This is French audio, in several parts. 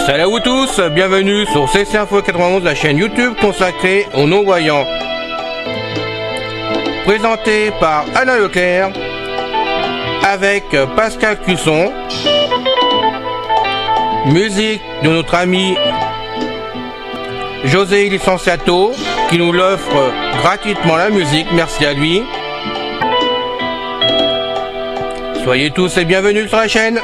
Salut à vous tous, bienvenue sur CC Info 91, la chaîne YouTube consacrée aux non-voyants. Présenté par Alain Leclerc, avec Pascal Cusson, musique de notre ami José Licenciato, qui nous l'offre gratuitement la musique, merci à lui. Soyez tous et bienvenus sur la chaîne.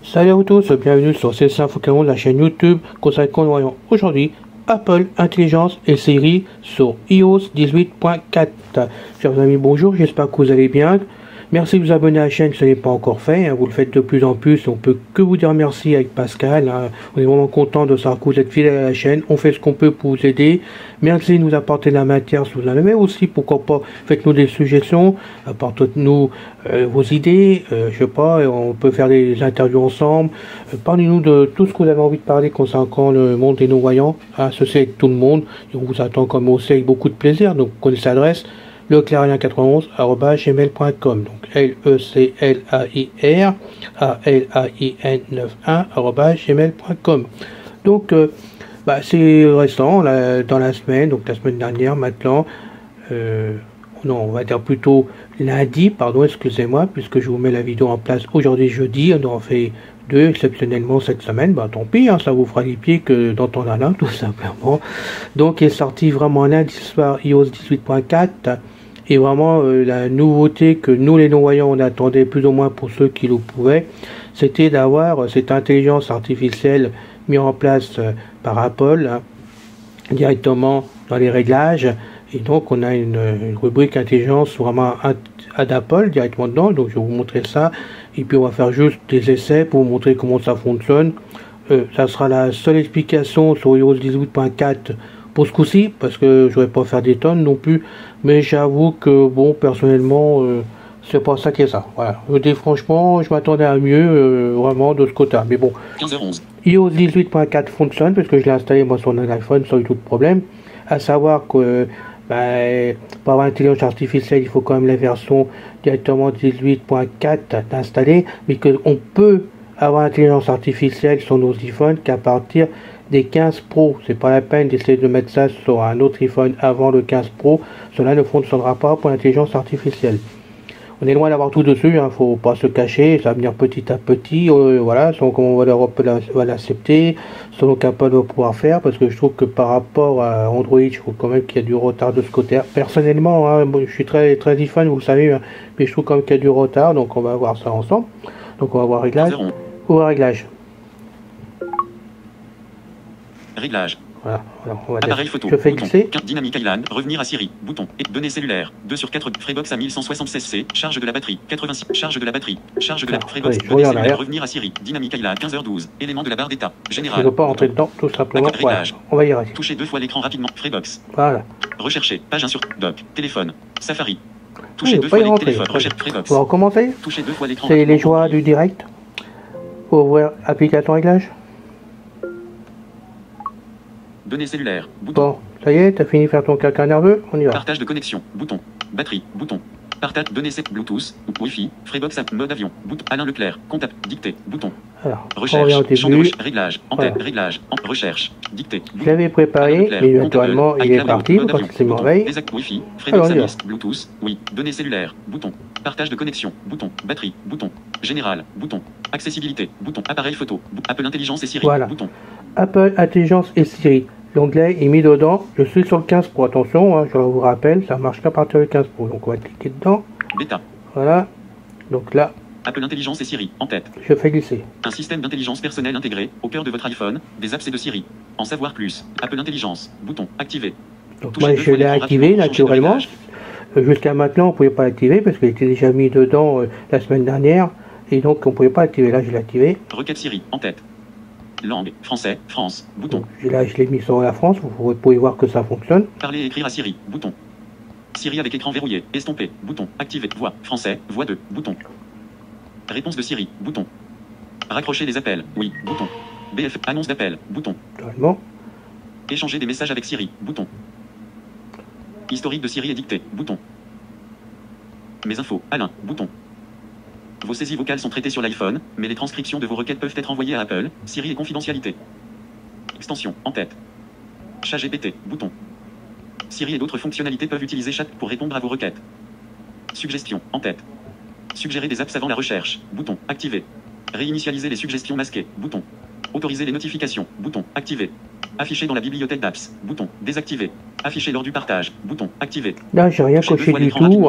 Salut à vous tous, bienvenue sur CC Info 91, la chaîne YouTube consacrée aux non-voyants. Aujourd'hui, Apple Intelligence et Siri sur iOS 18.4. Chers amis, bonjour, j'espère que vous allez bien. Merci de vous abonner à la chaîne si ce n'est pas encore fait, vous le faites de plus en plus, on peut que vous dire merci avec Pascal, on est vraiment content de savoir que vous êtes fidèles à la chaîne, on fait ce qu'on peut pour vous aider, merci de nous apporter de la matière si vous en avez aussi, pourquoi pas, faites-nous des suggestions, apportez-nous vos idées, je sais pas, on peut faire des interviews ensemble, parlez-nous de tout ce que vous avez envie de parler concernant le monde des non-voyants, ceci avec tout le monde, et on vous attend comme aussi avec beaucoup de plaisir, donc vous connaissez l'adresse, leclairien91@gmail.com, donc leclairien91@gmail.com. Donc c'est récent dans la semaine, donc la semaine dernière maintenant, non, on va dire plutôt lundi, pardon, excusez-moi, puisque je vous mets la vidéo en place aujourd'hui jeudi, on en fait deux exceptionnellement cette semaine, tant pis, ça vous fera les pieds que d'entendre l'un tout simplement. Donc il est sorti vraiment lundi soir iOS 18.4. Et vraiment, la nouveauté que nous, les non-voyants, on attendait plus ou moins pour ceux qui le pouvaient, c'était d'avoir cette intelligence artificielle mise en place par Apple, directement dans les réglages. Et donc, on a une rubrique intelligence vraiment d'Apple directement dedans. Donc, je vais vous montrer ça. Et puis, on va faire juste des essais pour vous montrer comment ça fonctionne. Ça sera la seule explication sur iOS 18.4 pour ce coup-ci, parce que je ne vais pas faire des tonnes non plus, mais j'avoue que bon, personnellement, c'est pas ça qui est ça. Voilà. Je dis franchement, je m'attendais à mieux, vraiment de ce côté-là. Mais bon, 15h11. iOS 18.4 fonctionne, parce que je l'ai installé moi sur un iPhone sans tout de problème. À savoir que pour avoir l'intelligence artificielle, il faut quand même la version directement 18.4 d'installer, mais qu'on peut avoir l'intelligence artificielle sur nos iPhones qu'à partir des 15 Pro. C'est pas la peine d'essayer de mettre ça sur un autre iPhone avant le 15 Pro. Cela ne fonctionnera pas pour l'intelligence artificielle. On est loin d'avoir tout dessus, faut pas se cacher, ça va venir petit à petit, voilà, selon comment l'Europe va l'accepter, selon qu'Apple va pouvoir faire, parce que je trouve que par rapport à Android, je trouve quand même qu'il y a du retard de ce côté. Personnellement, je suis très iPhone, vous le savez, mais je trouve quand même qu'il y a du retard, donc on va voir ça ensemble. Donc on va voir réglage. On va réglage. Réglage. Voilà, on va appareil photo. Je fais bouton. glisser. Dynamic Island. Revenir à Siri. Bouton. Et données cellulaires. 2/4. Freebox à 1176C. Charge de la batterie. 86. Charge de la batterie. Charge de la Freebox. Données cellulaires. Revenir à Siri. Dynamic Island. 15h12. Élément de la barre d'état. Général. Je ne veux pas rentrer dedans, tout simplement. Voilà. On va y arriver. Toucher 2 fois l'écran rapidement. Freebox. Voilà. Rechercher. Page 1 sur doc. Téléphone. Safari. Toucher 2 pas fois y rentrer. téléphone. Recherche Freebox. On va recommencer. Toucher 2 fois l'écran. C'est les joies du direct. Ouvrir application réglage. Données cellulaires. Bouton. Bon, ça y est, t'as fini de faire ton caca nerveux, on y va. Partage de connexion. Bouton. Batterie. Bouton. Partage données Bluetooth. Wi-Fi. Freebox app. Mode avion. Bouton. Alain Leclerc. Comptable. Dictée. Bouton. Alors, recherche. Champ de réglage. En tête. Voilà. Réglage. Recherche. Dictée. Je l'avais préparé, mais naturellement il est parti parce que c'est merveille. Wi-Fi. Freebox app. Bluetooth. Oui. Données cellulaires. Bouton. Partage de connexion. Bouton. Batterie. Bouton. Général. Bouton. Accessibilité. Bouton. Appareil photo. Apple Intelligence et Siri. Voilà. Bouton. Apple Intelligence et Siri. L'onglet est mis dedans. Je suis sur le 15 Pro. Attention, je vous rappelle, ça marche qu'à partir du 15 Pro. Donc on va cliquer dedans. Bêta. Voilà. Donc là. Apple Intelligence et Siri. En tête. Je fais glisser. Un système d'intelligence personnelle intégré au cœur de votre iPhone. Des apps et de Siri. En savoir plus. Apple Intelligence. Bouton. Activé. Donc moi je l'ai activé naturellement. Jusqu'à maintenant on ne pouvait pas l'activer parce qu'il était déjà mis dedans la semaine dernière. Et donc on ne pouvait pas l'activer. Là je l'ai activé. Requête Siri. En tête. Langue, français, France, bouton. Donc, là, je l'ai mis sur la France, vous pouvez voir que ça fonctionne. Parler et écrire à Siri, bouton. Siri avec écran verrouillé. Estompé. Bouton. Activer. Voix. Français. Voix 2. Bouton. Réponse de Siri. Bouton. Raccrocher les appels. Oui. Bouton. BF. Annonce d'appel. Bouton. Normalement. Échanger des messages avec Siri. Bouton. Historique de Siri édicté. Bouton. Mes infos. Alain. Bouton. Vos saisies vocales sont traitées sur l'iPhone, mais les transcriptions de vos requêtes peuvent être envoyées à Apple. Siri et confidentialité. Extension. En tête. ChatGPT. Bouton. Siri et d'autres fonctionnalités peuvent utiliser Chat pour répondre à vos requêtes. Suggestions. En tête. Suggérer des apps avant la recherche. Bouton. Activer. Réinitialiser les suggestions masquées. Bouton. Autoriser les notifications. Bouton. Activer. Afficher dans la bibliothèque d'apps. Bouton. Désactiver. Afficher lors du partage. Bouton. Activer. Là, j'ai rien coché du tout.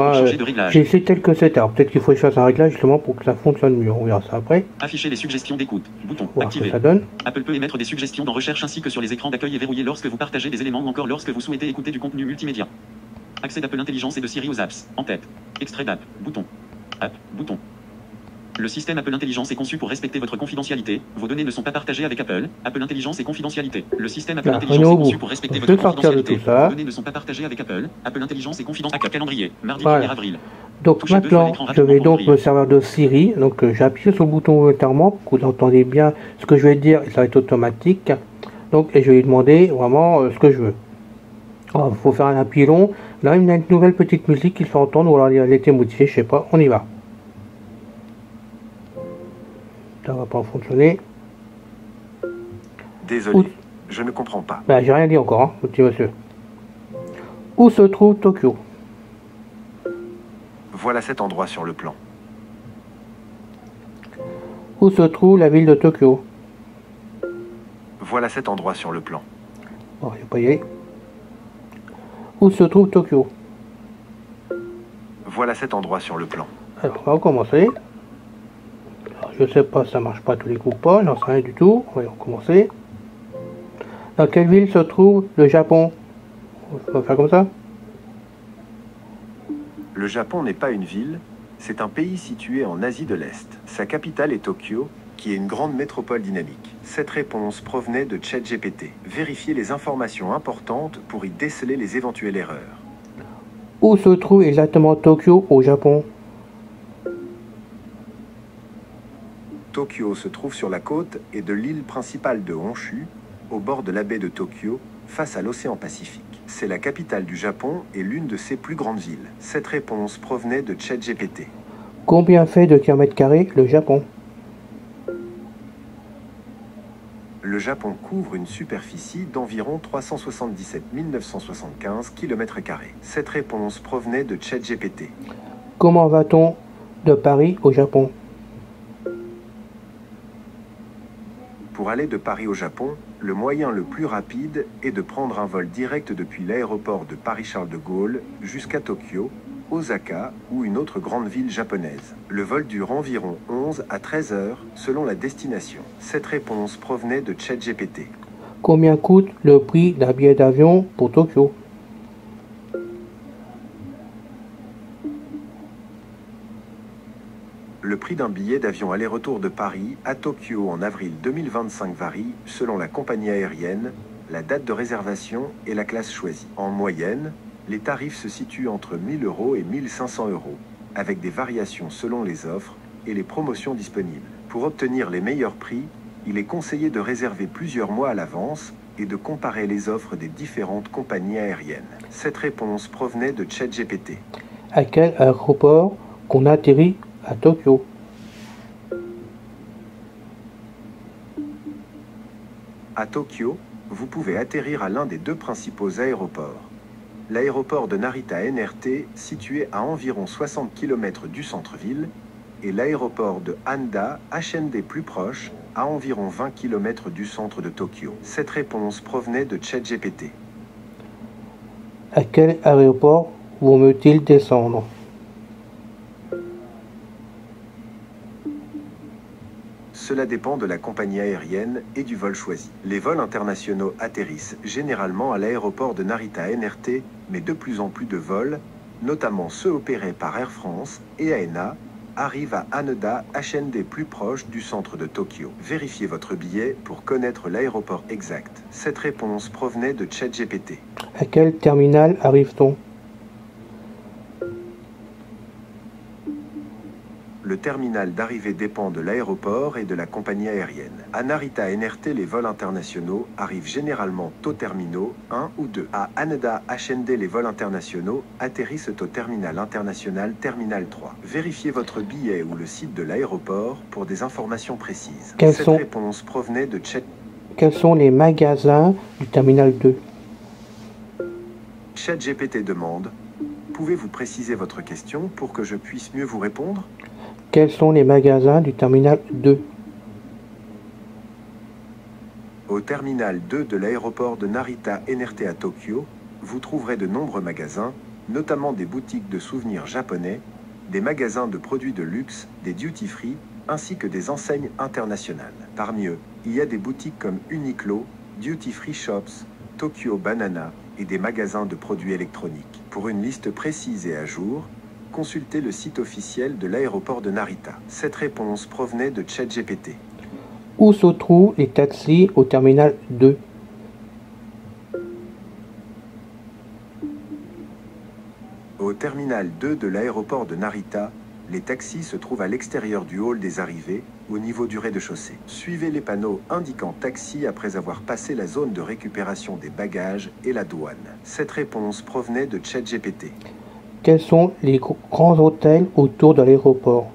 J'ai essayé tel que c'était. Alors peut-être qu'il faut que je fasse un réglage justement pour que ça fonctionne mieux. On verra ça après. Afficher les suggestions d'écoute. Bouton. Voir Activer. ce que ça donne. Apple peut émettre des suggestions dans recherche ainsi que sur les écrans d'accueil et verrouillés lorsque vous partagez des éléments ou encore lorsque vous souhaitez écouter du contenu multimédia. Accès d'Apple Intelligence et de Siri aux apps. En tête. Extrait d'app. Bouton. App. Bouton. Le système Apple Intelligence est conçu pour respecter votre confidentialité. Vos données ne sont pas partagées avec Apple. Apple Intelligence et confidentialité. Le système Apple Intelligence est conçu pour respecter votre confidentialité. Vos données ne sont pas partagées avec Apple. Apple Intelligence et confidentialité. Calendrier. Mardi 1er avril. Donc maintenant, je vais donc me servir de Siri. Donc j'appuie sur le bouton volontairement pour que vous entendez bien ce que je vais dire et ça va être automatique. Donc et je vais lui demander vraiment ce que je veux. Il faut faire un appui long. Là, il y a une nouvelle petite musique qui se fait entendre ou alors elle a été modifiée, je sais pas. On y va. Ça va pas fonctionner. Désolé, je ne comprends pas. Ben, j'ai rien dit encore, hein, petit monsieur. Où se trouve Tokyo? Voilà cet endroit sur le plan. Où se trouve la ville de Tokyo? Voilà cet endroit sur le plan. Bon, je vais pas y aller. Où se trouve Tokyo? Voilà cet endroit sur le plan. Alors, on va recommencer. Alors, je sais pas, ça marche pas tous les coups pas, j'en sais rien du tout. On va recommencer. Dans quelle ville se trouve le Japon? On va faire comme ça. Le Japon n'est pas une ville, c'est un pays situé en Asie de l'Est. Sa capitale est Tokyo, qui est une grande métropole dynamique. Cette réponse provenait de ChatGPT. Vérifiez les informations importantes pour y déceler les éventuelles erreurs. Où se trouve exactement Tokyo au Japon? Tokyo se trouve sur la côte et de l'île principale de Honshu, au bord de la baie de Tokyo, face à l'océan Pacifique. C'est la capitale du Japon et l'une de ses plus grandes villes. Cette réponse provenait de ChatGPT. Combien fait de kilomètres carrés le Japon? Le Japon couvre une superficie d'environ 377 975 km². Cette réponse provenait de ChatGPT. Comment va-t-on de Paris au Japon? Pour aller de Paris au Japon, le moyen le plus rapide est de prendre un vol direct depuis l'aéroport de Paris-Charles de Gaulle jusqu'à Tokyo, Osaka ou une autre grande ville japonaise. Le vol dure environ 11 à 13 heures selon la destination. Cette réponse provenait de ChatGPT. Combien coûte le prix d'un billet d'avion pour Tokyo? Le prix d'un billet d'avion aller-retour de Paris à Tokyo en avril 2025 varie selon la compagnie aérienne, la date de réservation et la classe choisie. En moyenne, les tarifs se situent entre 1 000 € et 1 500 €, avec des variations selon les offres et les promotions disponibles. Pour obtenir les meilleurs prix, il est conseillé de réserver plusieurs mois à l'avance et de comparer les offres des différentes compagnies aériennes. Cette réponse provenait de ChatGPT. À quel aéroport qu'on atterrit à Tokyo? À Tokyo, vous pouvez atterrir à l'un des deux principaux aéroports. L'aéroport de Narita NRT, situé à environ 60 km du centre-ville, et l'aéroport de Handa HND plus proche, à environ 20 km du centre de Tokyo. Cette réponse provenait de ChatGPT. À quel aéroport vaut-il descendre? Cela dépend de la compagnie aérienne et du vol choisi. Les vols internationaux atterrissent généralement à l'aéroport de Narita NRT, mais de plus en plus de vols, notamment ceux opérés par Air France et ANA, arrivent à Haneda HND plus proche du centre de Tokyo. Vérifiez votre billet pour connaître l'aéroport exact. Cette réponse provenait de ChatGPT. À quel terminal arrive-t-on? Le terminal d'arrivée dépend de l'aéroport et de la compagnie aérienne. À Narita NRT, les vols internationaux arrivent généralement aux terminaux 1 ou 2. À Haneda HND, les vols internationaux atterrissent au terminal international Terminal 3. Vérifiez votre billet ou le site de l'aéroport pour des informations précises. Cette réponse provenait de Quels sont les magasins du terminal 2? ChatGPT demande: pouvez-vous préciser votre question pour que je puisse mieux vous répondre? Quels sont les magasins du terminal 2? Au terminal 2 de l'aéroport de Narita NRT à Tokyo, vous trouverez de nombreux magasins, notamment des boutiques de souvenirs japonais, des magasins de produits de luxe, des duty-free, ainsi que des enseignes internationales. Parmi eux, il y a des boutiques comme Uniqlo, Duty Free Shops, Tokyo Banana et des magasins de produits électroniques. Pour une liste précise et à jour, consultez le site officiel de l'aéroport de Narita. Cette réponse provenait de ChatGPT. Où se trouvent les taxis au terminal 2? Au terminal 2 de l'aéroport de Narita, les taxis se trouvent à l'extérieur du hall des arrivées, au niveau du rez-de-chaussée. Suivez les panneaux indiquant taxi après avoir passé la zone de récupération des bagages et la douane. Cette réponse provenait de ChatGPT. Quels sont les grands hôtels autour de l'aéroport?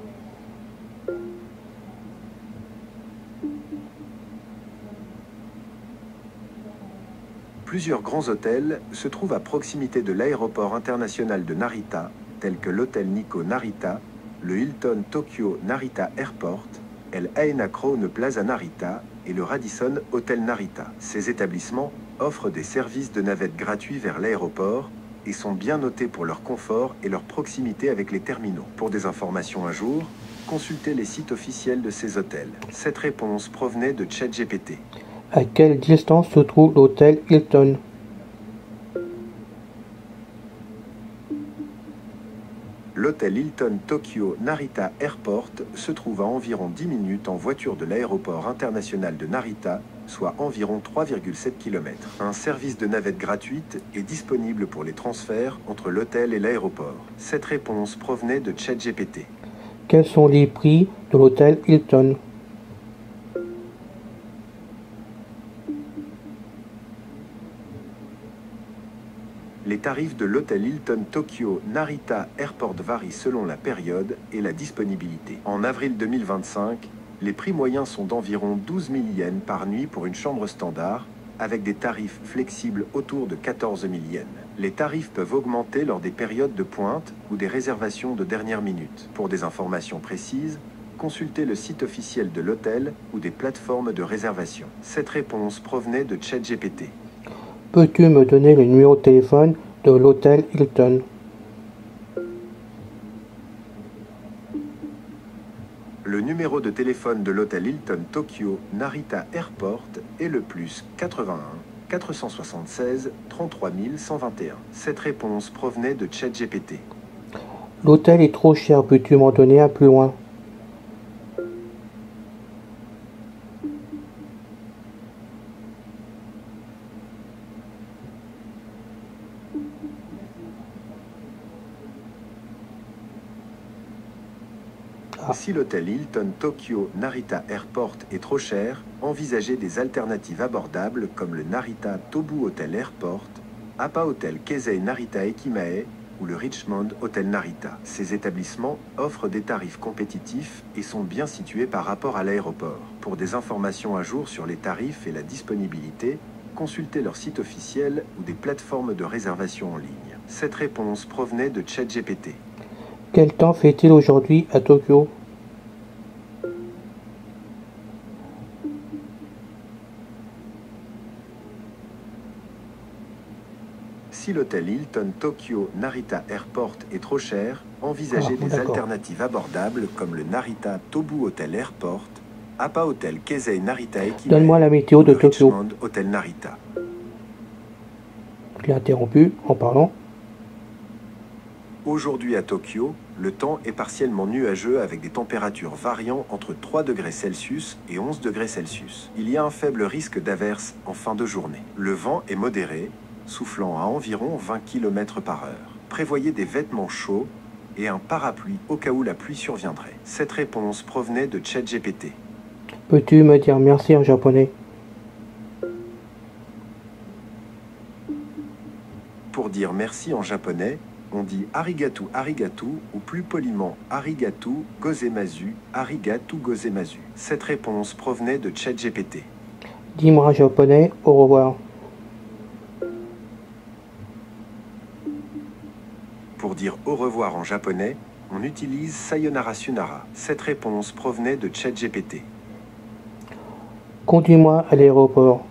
Plusieurs grands hôtels se trouvent à proximité de l'aéroport international de Narita, tels que l'hôtel Nikko Narita, le Hilton Tokyo Narita Airport, El Aena Crown Plaza Narita et le Radisson Hotel Narita. Ces établissements offrent des services de navette gratuits vers l'aéroport et sont bien notés pour leur confort et leur proximité avec les terminaux. Pour des informations à jour, consultez les sites officiels de ces hôtels. Cette réponse provenait de ChatGPT. À quelle distance se trouve l'hôtel Hilton? L'hôtel Hilton Tokyo Narita Airport se trouve à environ 10 minutes en voiture de l'aéroport international de Narita, soit environ 3,7 km. Un service de navette gratuite est disponible pour les transferts entre l'hôtel et l'aéroport. Cette réponse provenait de ChatGPT. Quels sont les prix de l'hôtel Hilton? Les tarifs de l'hôtel Hilton Tokyo Narita Airport varient selon la période et la disponibilité. En avril 2025, les prix moyens sont d'environ 12 000 yens par nuit pour une chambre standard, avec des tarifs flexibles autour de 14 000 yens. Les tarifs peuvent augmenter lors des périodes de pointe ou des réservations de dernière minute. Pour des informations précises, consultez le site officiel de l'hôtel ou des plateformes de réservation. Cette réponse provenait de ChatGPT. Peux-tu me donner le numéro de téléphone de l'hôtel Hilton? Le numéro de téléphone de l'hôtel Hilton Tokyo Narita Airport est le +81 476 33 121. Cette réponse provenait de ChatGPT. L'hôtel est trop cher, peux-tu m'en donner un plus loin? Si l'hôtel Hilton Tokyo Narita Airport est trop cher, envisagez des alternatives abordables comme le Narita Tobu Hotel Airport, Appa Hotel Keisei Narita Ekimae ou le Richmond Hotel Narita. Ces établissements offrent des tarifs compétitifs et sont bien situés par rapport à l'aéroport. Pour des informations à jour sur les tarifs et la disponibilité, consultez leur site officiel ou des plateformes de réservation en ligne. Cette réponse provenait de ChatGPT. Quel temps fait-il aujourd'hui à Tokyo? Si l'hôtel Hilton Tokyo Narita Airport est trop cher, envisagez des alternatives abordables comme le Narita Tobu Hotel Airport, Appa Hotel Keisei Narita Ekimae. Donne-moi la météo de Tokyo. Richmond Hotel Narita. Je l'ai interrompu en parlant. Aujourd'hui à Tokyo, le temps est partiellement nuageux avec des températures variant entre 3 degrés Celsius et 11 degrés Celsius. Il y a un faible risque d'averse en fin de journée. Le vent est modéré, soufflant à environ 20 km/h. Prévoyez des vêtements chauds, et un parapluie au cas où la pluie surviendrait. Cette réponse provenait de ChatGPT. Peux-tu me dire merci en japonais? Pour dire merci en japonais, on dit arigato arigato ou plus poliment arigato gozaimasu, arigato gozaimasu. Cette réponse provenait de ChatGPT. Dis-moi en japonais au revoir. Pour dire au revoir en japonais, on utilise sayonara sunara. Cette réponse provenait de ChatGPT. Conduis-moi à l'aéroport.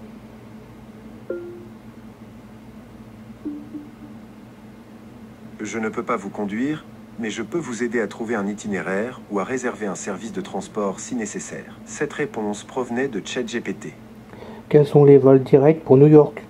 Je ne peux pas vous conduire, mais je peux vous aider à trouver un itinéraire ou à réserver un service de transport si nécessaire. Cette réponse provenait de ChatGPT. Quels sont les vols directs pour New York?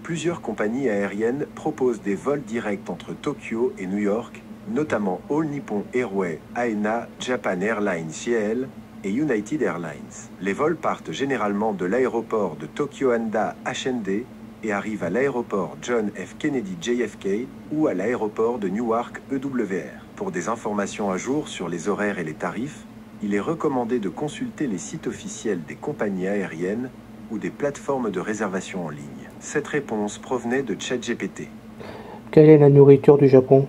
Plusieurs compagnies aériennes proposent des vols directs entre Tokyo et New York, notamment All Nippon Airways, ANA, Japan Airlines CL et United Airlines. Les vols partent généralement de l'aéroport de Tokyo Handa HND et arrivent à l'aéroport John F. Kennedy JFK ou à l'aéroport de Newark EWR. Pour des informations à jour sur les horaires et les tarifs, il est recommandé de consulter les sites officiels des compagnies aériennes ou des plateformes de réservation en ligne. Cette réponse provenait de ChatGPT. Quelle est la nourriture du Japon?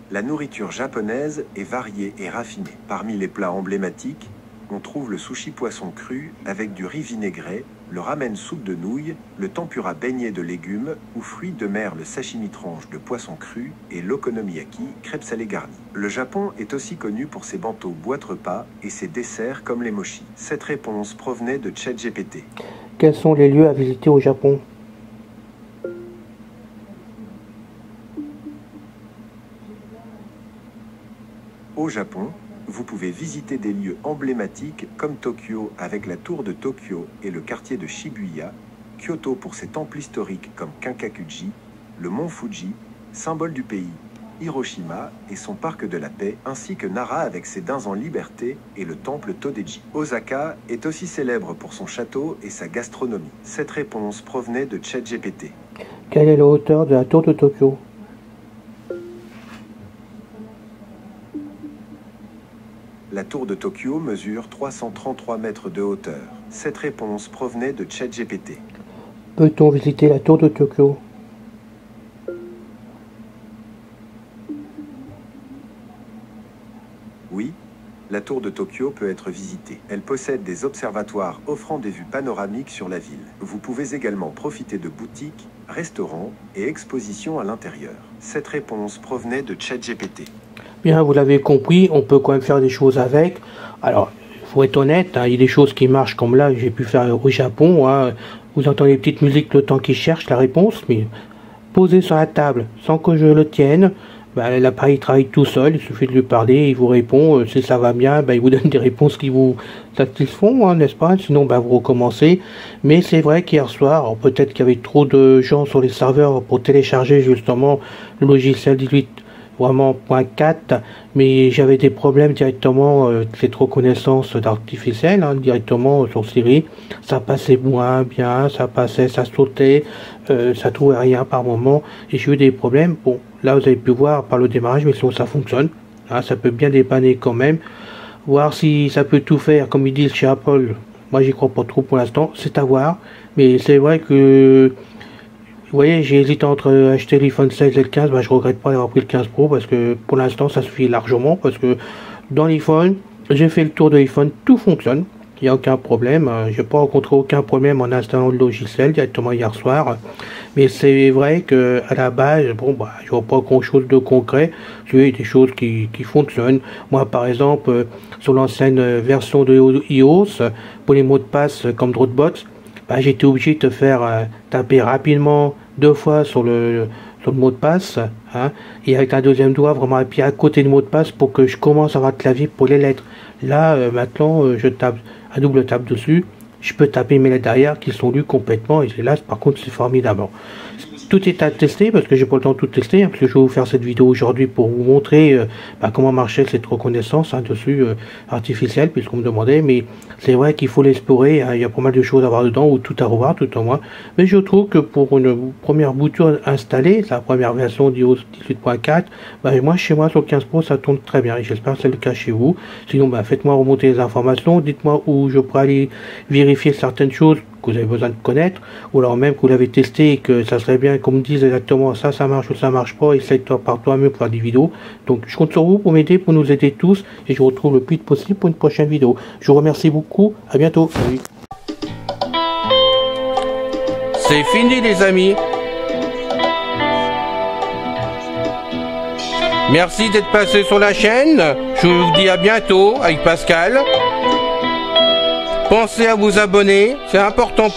La nourriture japonaise est variée et raffinée. Parmi les plats emblématiques, on trouve le sushi poisson cru avec du riz vinaigré, le ramen soupe de nouilles, le tempura beignet de légumes ou fruits de mer, le sashimi tranche de poisson cru et l'okonomiyaki, crêpes salées garnies. Le Japon est aussi connu pour ses bantō boîtes repas et ses desserts comme les mochi. Cette réponse provenait de ChatGPT. Quels sont les lieux à visiter au Japon? Au Japon, vous pouvez visiter des lieux emblématiques comme Tokyo avec la tour de Tokyo et le quartier de Shibuya, Kyoto pour ses temples historiques comme Kinkakuji, le mont Fuji, symbole du pays, Hiroshima et son parc de la paix, ainsi que Nara avec ses daims en liberté et le temple Todeji. Osaka est aussi célèbre pour son château et sa gastronomie. Cette réponse provenait de ChatGPT. Quelle est la hauteur de la tour de Tokyo? La tour de Tokyo mesure 333 mètres de hauteur. Cette réponse provenait de ChatGPT. Peut-on visiter la tour de Tokyo? Oui, la tour de Tokyo peut être visitée. Elle possède des observatoires offrant des vues panoramiques sur la ville. Vous pouvez également profiter de boutiques, restaurants et expositions à l'intérieur. Cette réponse provenait de ChatGPT. Bien, vous l'avez compris, on peut quand même faire des choses avec. Alors, il faut être honnête, il y a des choses qui marchent comme là, j'ai pu faire au Japon. Vous entendez les petites musiques le temps qu'il cherche la réponse, mais posé sur la table sans que je le tienne, l'appareil travaille tout seul, il suffit de lui parler, il vous répond, si ça va bien, il vous donne des réponses qui vous satisfont, n'est-ce pas? Sinon, vous recommencez. Mais c'est vrai qu'hier soir, peut-être qu'il y avait trop de gens sur les serveurs pour télécharger justement le logiciel 18. Vraiment .4, mais j'avais des problèmes directement cette reconnaissance d'artificiel, directement sur Siri, ça passait moins bien, ça passait, ça sautait, ça trouvait rien par moment, et j'ai eu des problèmes. Bon, là vous avez pu voir par le démarrage, mais sinon ça fonctionne, ça peut bien dépanner quand même, voir si ça peut tout faire, comme ils disent chez Apple. Moi j'y crois pas trop pour l'instant, c'est à voir, mais c'est vrai que vous voyez, j'ai hésité entre acheter l'iPhone 16 et le 15, je regrette pas d'avoir pris le 15 Pro parce que pour l'instant ça suffit largement, parce que dans l'iPhone, j'ai fait le tour de l'iPhone, tout fonctionne, il n'y a aucun problème, j'ai pas rencontré aucun problème en installant le logiciel directement hier soir, mais c'est vrai que à la base, je vois pas grand chose de concret, j'ai des choses qui fonctionnent. Moi par exemple, sur l'ancienne version de iOS, pour les mots de passe comme Dropbox, j'étais obligé de te faire taper rapidement 2 fois sur le mot de passe, et avec un deuxième doigt vraiment appuyer à côté du mot de passe pour que je commence à avoir le clavier pour les lettres. Là, maintenant, je tape un double tape dessus, je peux taper mes lettres derrière qui sont lues complètement, et là, par contre, c'est formidable. tout est à tester parce que j'ai pas le temps de tout tester, hein, parce que je vais vous faire cette vidéo aujourd'hui pour vous montrer comment marchait cette reconnaissance dessus artificielle, puisqu'on me demandait, mais c'est vrai qu'il faut l'explorer, hein, il y a pas mal de choses à voir dedans, ou tout à revoir tout au moins, mais je trouve que pour une première bouture installée, la première version d'iOS 18.4, moi chez moi sur le 15 Pro ça tourne très bien, et j'espère que c'est le cas chez vous. Sinon faites-moi remonter les informations, dites-moi où je pourrais aller vérifier certaines choses que vous avez besoin de connaître, ou alors même que vous l'avez testé et que ça serait bien qu'on me dise exactement ça marche ou ça marche pas, essaye par toi-même pour faire des vidéos. Donc je compte sur vous pour m'aider, pour nous aider tous, et je vous retrouve le plus vite possible pour une prochaine vidéo. Je vous remercie beaucoup, à bientôt. Salut. C'est fini les amis. Merci d'être passé sur la chaîne, je vous dis à bientôt avec Pascal. Pensez à vous abonner, c'est important pour